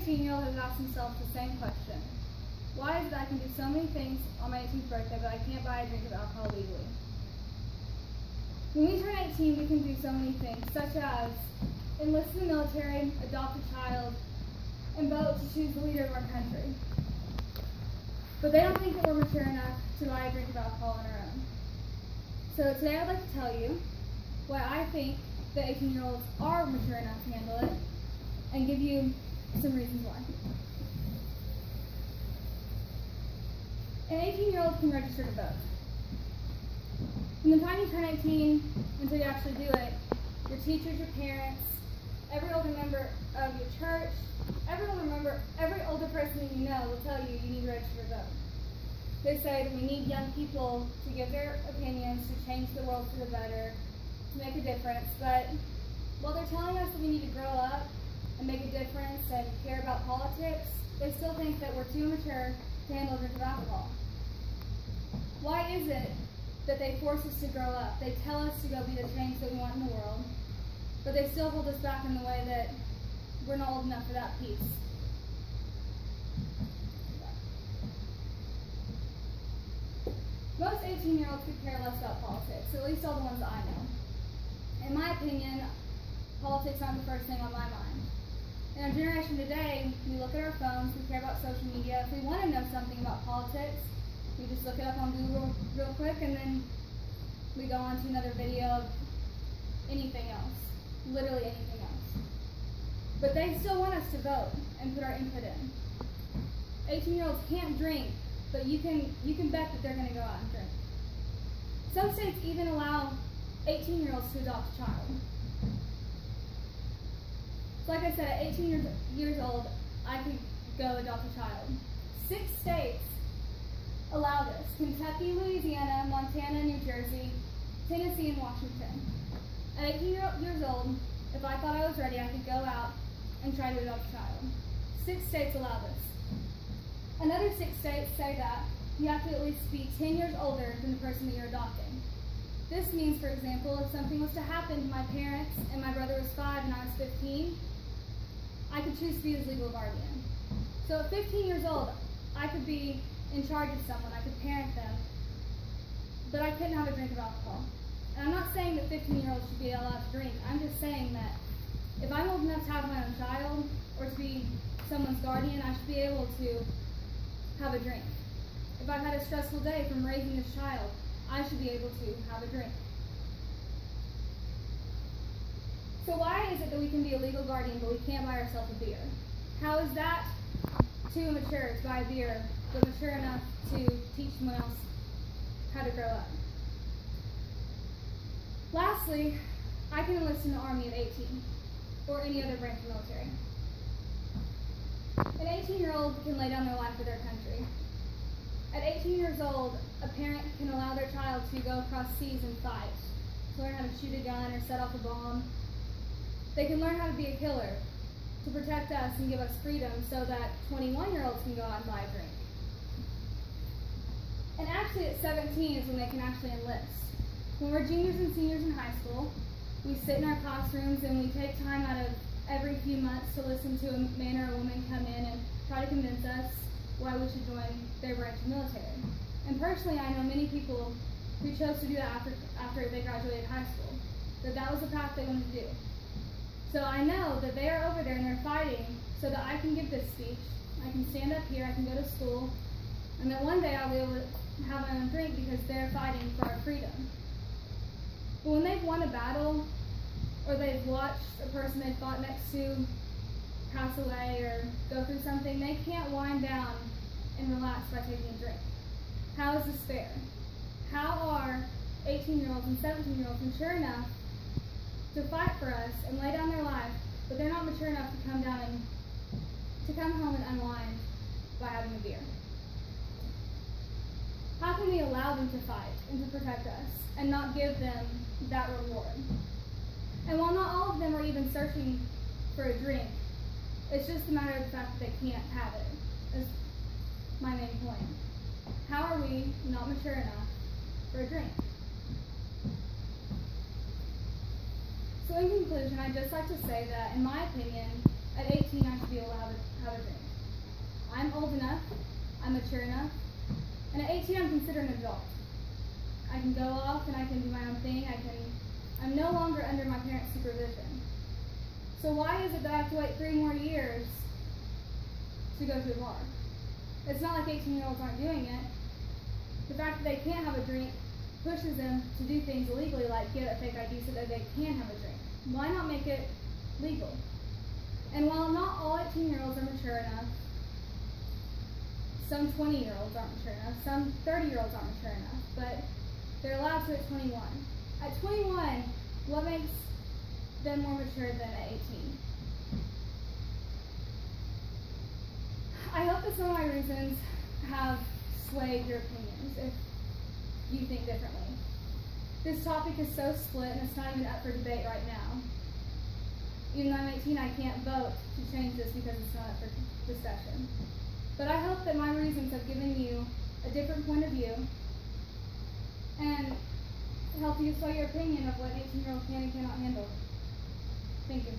18-year-old has asked himself the same question. Why is it I can do so many things on my 18th birthday, but I can't buy a drink of alcohol legally? When we turn 18, we can do so many things, such as enlist in the military, adopt a child, and vote to choose the leader of our country. But they don't think that we're mature enough to buy a drink of alcohol on our own. So today I'd like to tell you why I think that 18-year-olds are mature enough to handle it, and give you some reasons why. An 18-year-old can register to vote. From the time you turn 18 until you actually do it, your teachers, your parents, every older member of your church, every older person that you know will tell you you need to register to vote. They say that we need young people to give their opinions, to change the world for the better, to make a difference, but while they're telling us that we need to grow up and make a difference and care about politics, they still think that we're too mature to handle a drink of alcohol. Why is it that they force us to grow up? They tell us to go be the change that we want in the world, but they still hold us back in the way that we're not old enough for that piece. Most 18-year-olds could care less about politics, at least all the ones that I know. In my opinion, politics aren't the first thing on my mind. In our generation today, we look at our phones, we care about social media. If we want to know something about politics, we just look it up on Google real quick, and then we go on to another video of anything else, literally anything else. But they still want us to vote and put our input in. 18-year-olds can't drink, but you can bet that they're going to go out and drink. Some states even allow 18-year-olds to adopt a child. So like I said, at 18 years old, I could go adopt a child. 6 states allow this: Kentucky, Louisiana, Montana, New Jersey, Tennessee, and Washington. At 18 years old, if I thought I was ready, I could go out and try to adopt a child. 6 states allow this. Another 6 states say that you have to at least be 10 years older than the person that you're adopting. This means, for example, if something was to happen to my parents and my brother was 5 and I was 15, I could choose to be his legal guardian. So at 15 years old, I could be in charge of someone, I could parent them, but I couldn't have a drink of alcohol. And I'm not saying that 15-year-olds should be allowed to drink. I'm just saying that if I'm old enough to have my own child or to be someone's guardian, I should be able to have a drink. If I've had a stressful day from raising this child, I should be able to have a drink. So why is it that we can be a legal guardian but we can't buy ourselves a beer? How is that too immature to buy a beer but mature enough to teach someone else how to grow up? Lastly, I can enlist in the Army at 18 or any other branch of the military. An 18-year-old can lay down their life for their country. At 18 years old, a parent can allow their child to go across seas and fight, to learn how to shoot a gun or set off a bomb. They can learn how to be a killer, to protect us and give us freedom so that 21-year-olds can go out and buy a drink. And actually at 17 is when they can actually enlist. When we're juniors and seniors in high school, we sit in our classrooms and we take time out of every few months to listen to a man or a woman come in and try to convince us why we should join their branch of the military. And personally, I know many people who chose to do that after they graduated high school, that was the path they wanted to do. So I know that they are over there and they're fighting so that I can give this speech, I can stand up here, I can go to school, and that one day I'll be able to have my own drink because they're fighting for our freedom. But when they've won a battle, or they've watched a person they fought next to pass away or go through something, they can't wind down and relax by taking a drink. How is this fair? How are 18-year-olds and 17-year-olds mature enough to fight for us and lay down their life, but they're not mature enough to come home and unwind by having a beer? How can we allow them to fight and to protect us and not give them that reward? And while not all of them are even searching for a drink, it's just a matter of the fact that they can't have it, is my main point. How are we not mature enough for a drink? So in conclusion, I'd just like to say that, in my opinion, at 18 I should be allowed to have a drink. I'm old enough, I'm mature enough, and at 18 I'm considered an adult. I can go off and I can do my own thing. I'm no longer under my parents' supervision. So why is it that I have to wait 3 more years to go to a bar? It's not like 18-year-olds aren't doing it. The fact that they can't have a drink pushes them to do things illegally, like get a fake ID so that they can have a drink. Why not make it legal? And while not all 18-year-olds are mature enough, some 20-year-olds aren't mature enough, some 30-year-olds aren't mature enough, but they're allowed to at 21. At 21, what makes them more mature than at 18? I hope that some of my reasons have swayed your opinions if you think differently. This topic is so split and it's not even up for debate right now. Even though I'm 18, I can't vote to change this because it's not up for discussion. But I hope that my reasons have given you a different point of view and help you sway your opinion of what an 18-year-old can and cannot handle. Thank you.